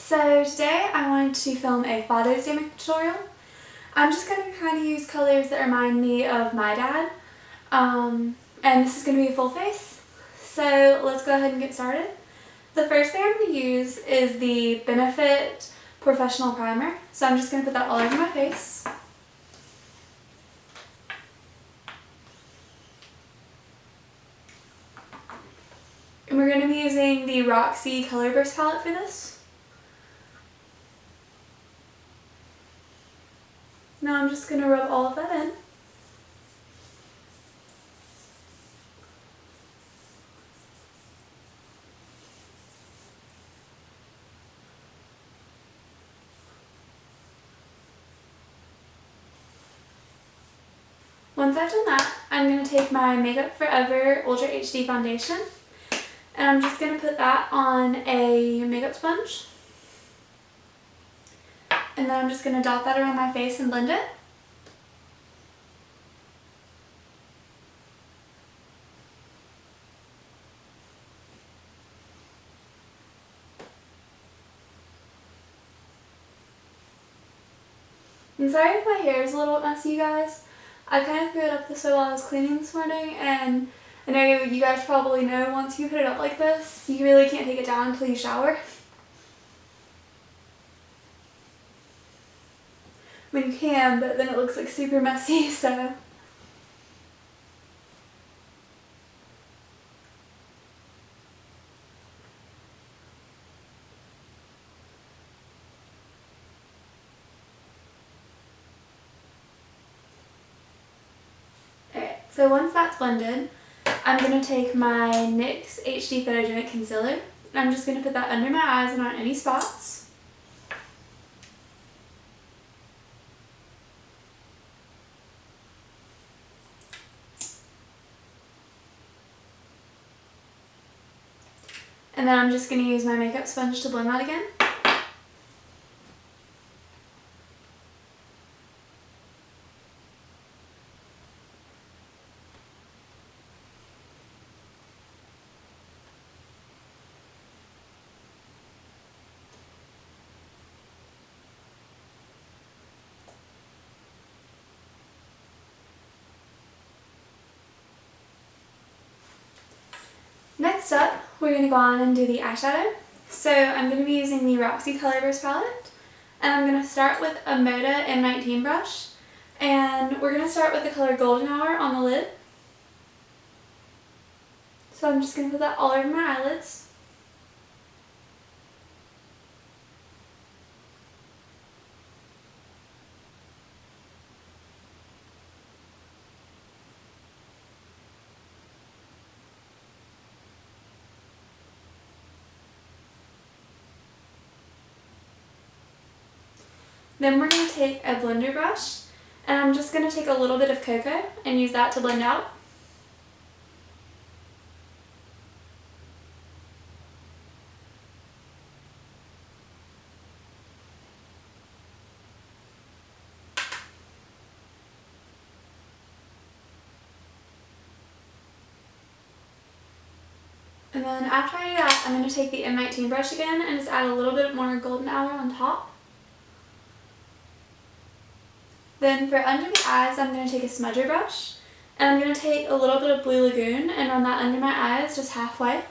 So today I wanted to film a Father's Day makeup tutorial. I'm just going to kind of use colors that remind me of my dad. And this is going to be a full face. So let's go ahead and get started. The first thing I'm going to use is the Benefit Professional Primer. So I'm just going to put that all over my face. And we're going to be using the Roxy Color Burst palette for this. Now I'm just going to rub all of that in. Once I've done that, I'm going to take my Makeup Forever Ultra HD foundation and I'm just going to put that on a makeup sponge. And then I'm just going to dot that around my face and blend it. I'm sorry if my hair is a little messy, you guys. I kind of threw it up this way while I was cleaning this morning, and I know you guys probably know once you put it up like this, you really can't take it down until you shower. I mean, you can, but then it looks like super messy, so. Alright, so once that's blended, I'm going to take my NYX HD Photogenic Concealer, and I'm just going to put that under my eyes and on any spots. And then I'm just going to use my makeup sponge to blend that again. Next up, we're going to go on and do the eyeshadow. So I'm going to be using the Roxy Color Burst palette, and I'm going to start with a Moda M19 brush, and we're going to start with the color Golden Hour on the lid. So I'm just going to put that all over my eyelids. Then we're going to take a blender brush, and I'm just going to take a little bit of cocoa and use that to blend out. And then after I do that, I'm going to take the M19 brush again and just add a little bit more Golden Hour on top. Then for under the eyes, I'm going to take a smudger brush, and I'm going to take a little bit of Blue Lagoon and run that under my eyes just halfway.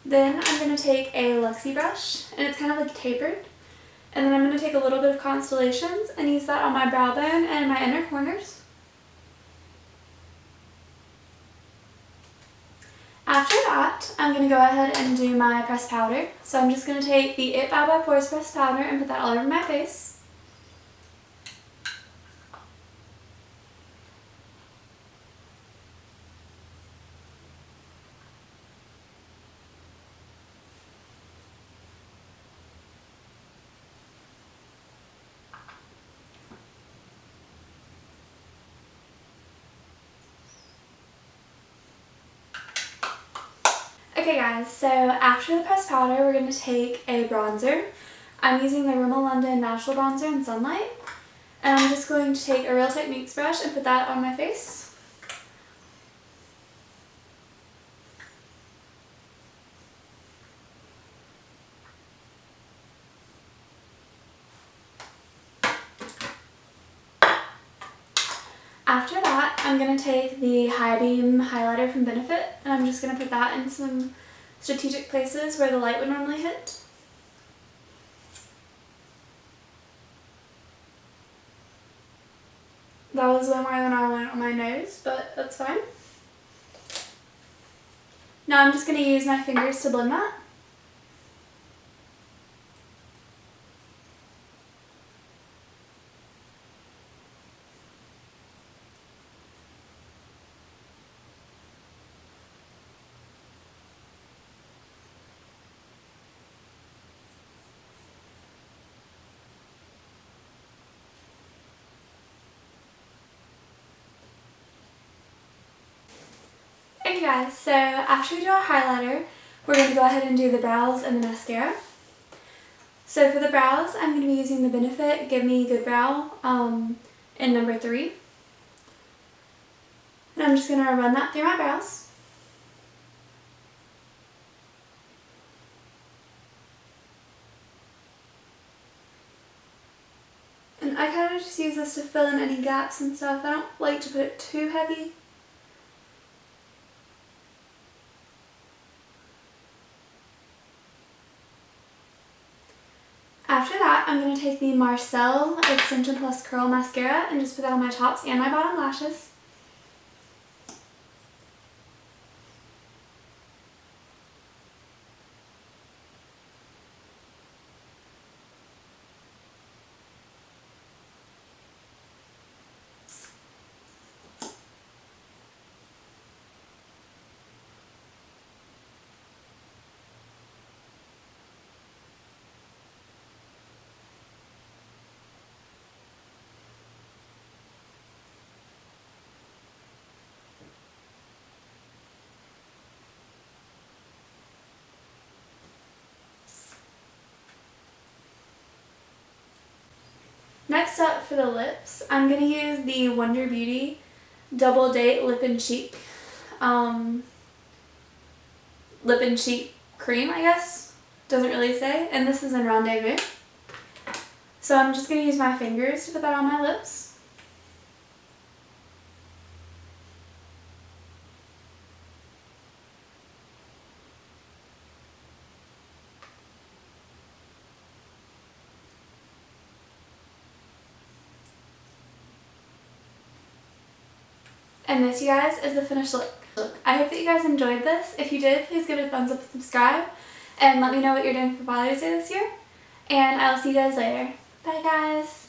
Then I'm going to take a Luxie brush, and it's kind of like tapered. And then I'm going to take a little bit of Constellations and use that on my brow bone and my inner corners. After that, I'm going to go ahead and do my pressed powder. So I'm just going to take the It Bow by Pores pressed powder and put that all over my face. Okay guys, so after the pressed powder, we're going to take a bronzer. I'm using the Rimmel London Natural Bronzer in Sunlight. And I'm just going to take a Real Techniques brush and put that on my face. After that, I'm going to take the High Beam highlighter from Benefit, and I'm just going to put that in some strategic places where the light would normally hit. That was way more than I went on my nose, but that's fine. Now I'm just going to use my fingers to blend that. Okay guys, so after we do our highlighter, we're going to go ahead and do the brows and the mascara. So for the brows, I'm going to be using the Benefit Give Me Good Brow in number 3. And I'm just going to run that through my brows. And I kind of just use this to fill in any gaps and stuff. I don't like to put it too heavy. After that, I'm going to take the Marcel Extension Plus Curl Mascara and just put that on my tops and my bottom lashes. Next up for the lips, I'm going to use the Wonder Beauty Double Date Lip and Cheek cream, I guess. Doesn't really say. And this is in Rendezvous. So I'm just going to use my fingers to put that on my lips. And this, you guys, is the finished look. I hope that you guys enjoyed this. If you did, please give it a thumbs up and subscribe. And let me know what you're doing for Father's Day this year. And I'll see you guys later. Bye, guys.